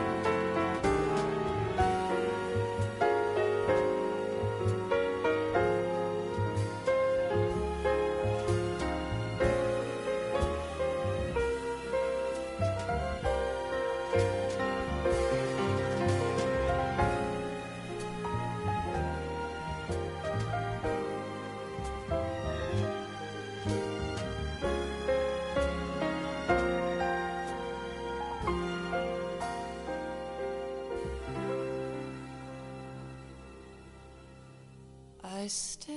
I stare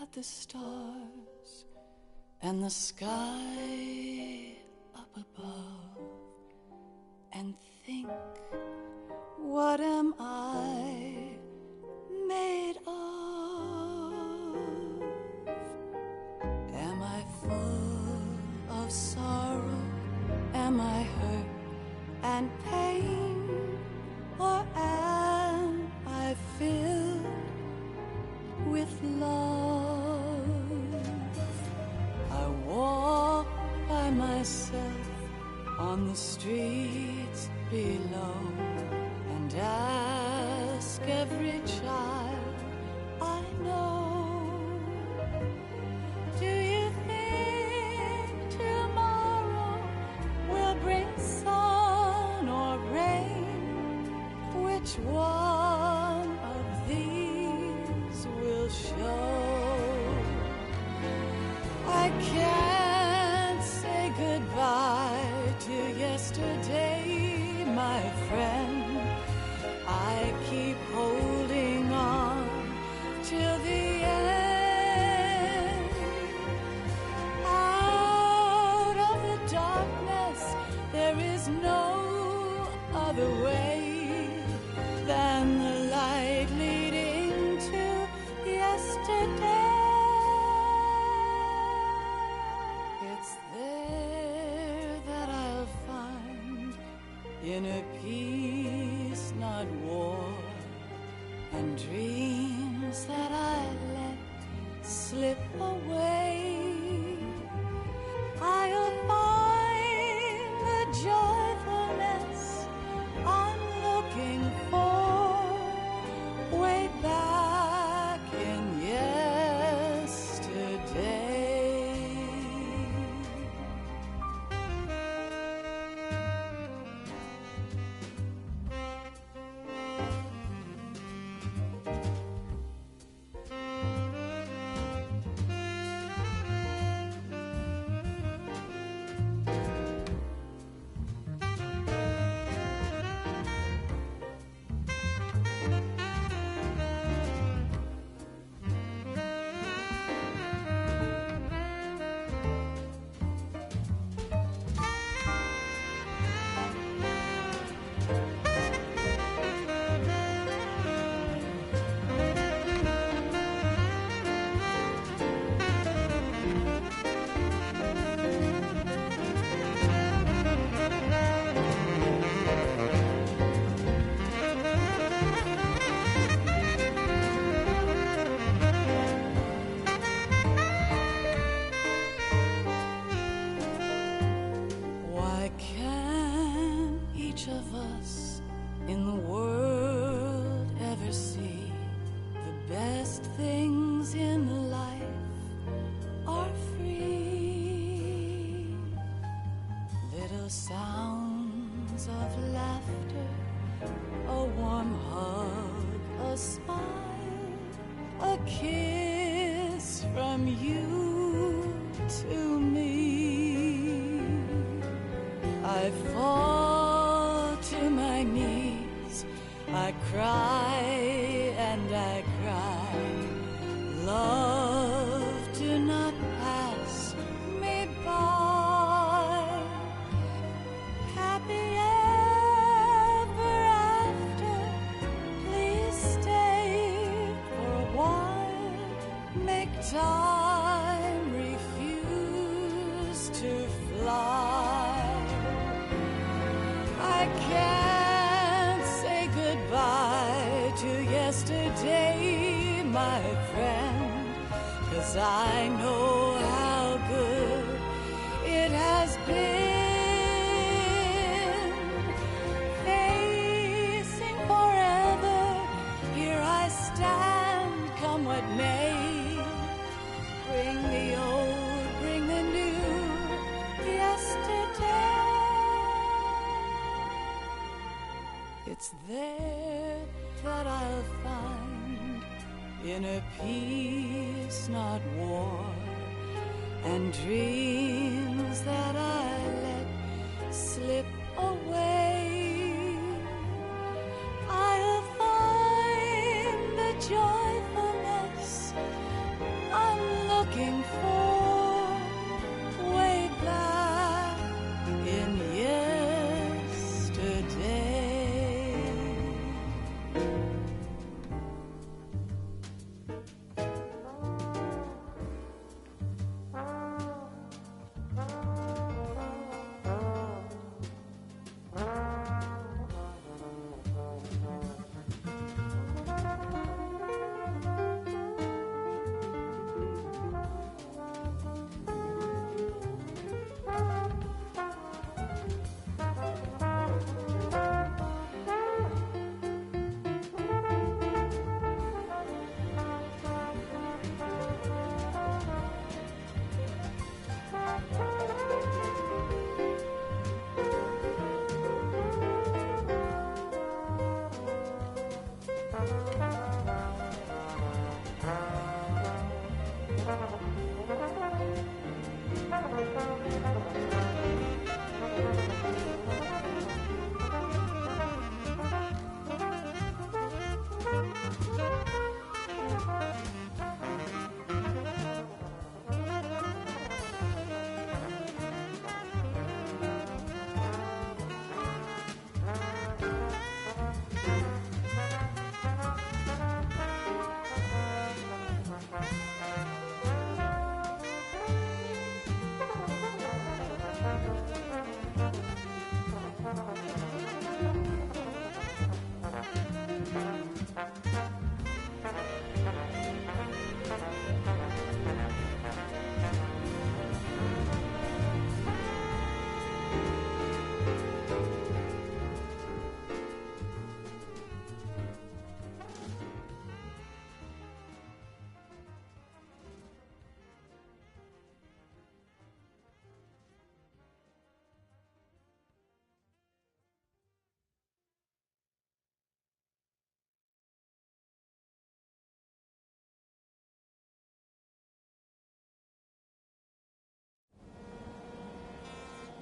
at the stars and the sky up above and think, what am I made of? Am I full of sorrow? Am I hurt and pain? Or am I filled with love? I walk by myself on the streets below and ask every child I know, do you think tomorrow will bring sun or rain? Which one of these will show? I can't say goodbye to yesterday, my friend. I keep holding on till the end. Out of the darkness, there is no other way than the light leading to yesterday. It's there that I'll find inner peace, not war, and dreams that I let slip away. I'll find the joyfulness I'm looking for way back in yesterday. Why can't each of us in the world ever see the best things in life are free? Little sounds of laughter, a warm hug, a smile, a kiss from you to me. I fall to my knees, I cry and I cry. Love, do not pass me by. Happy ever after, please stay for a while. Make time, refuse to fly. I can't say goodbye to yesterday, my friend. 'cause I know how good it has been. Facing forever, here I stand, come what may. Bring the old, bring the new, yesterday. It's there that I'll find inner peace, not war, and dreams that I let slip away. I'll find the joyfulness I'm looking for way back in yesterday.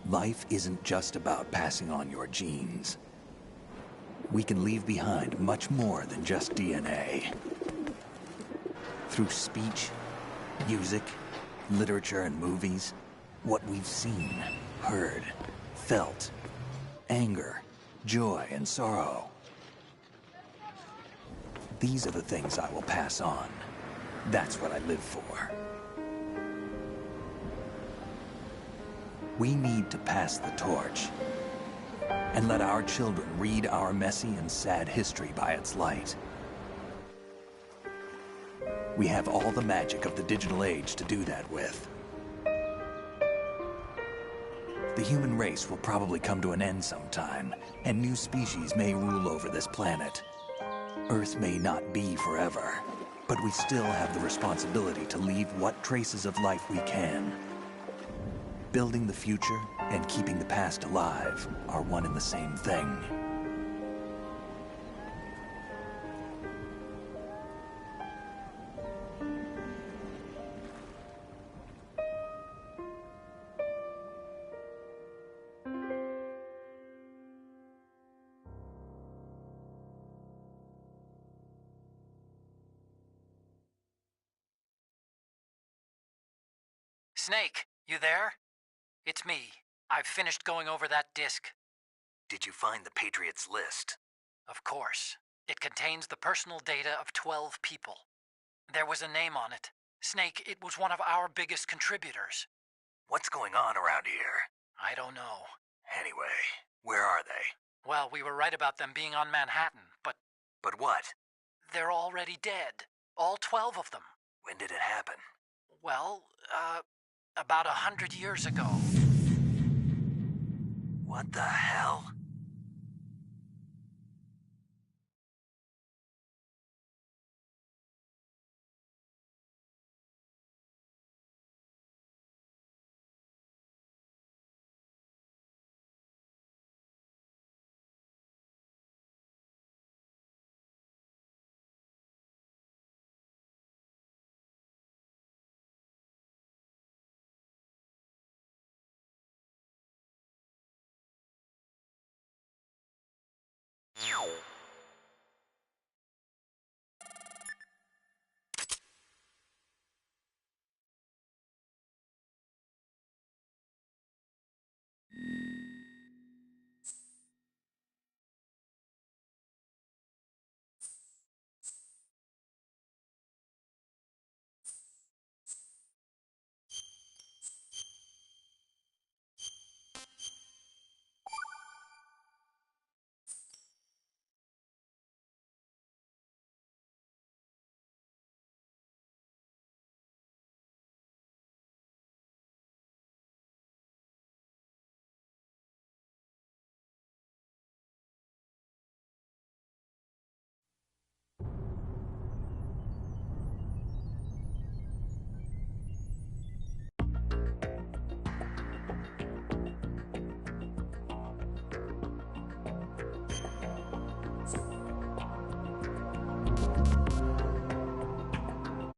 Life isn't just about passing on your genes. We can leave behind much more than just DNA. Through speech, music, literature, and movies, what we've seen, heard, felt, anger, joy, and sorrow. These are the things I will pass on. That's what I live for. We need to pass the torch and let our children read our messy and sad history by its light. We have all the magic of the digital age to do that with. The human race will probably come to an end sometime, and new species may rule over this planet. Earth may not be forever, but we still have the responsibility to leave what traces of life we can. Building the future and keeping the past alive are one and the same thing. Snake, you there? It's me. I've finished going over that disk. Did you find the Patriots list? Of course. It contains the personal data of 12 people. There was a name on it. Snake, it was one of our biggest contributors. What's going on around here? I don't know. Anyway, where are they? Well, we were right about them being on Manhattan, but... But what? They're already dead. All 12 of them. When did it happen? Well, about 100 years ago. What the hell?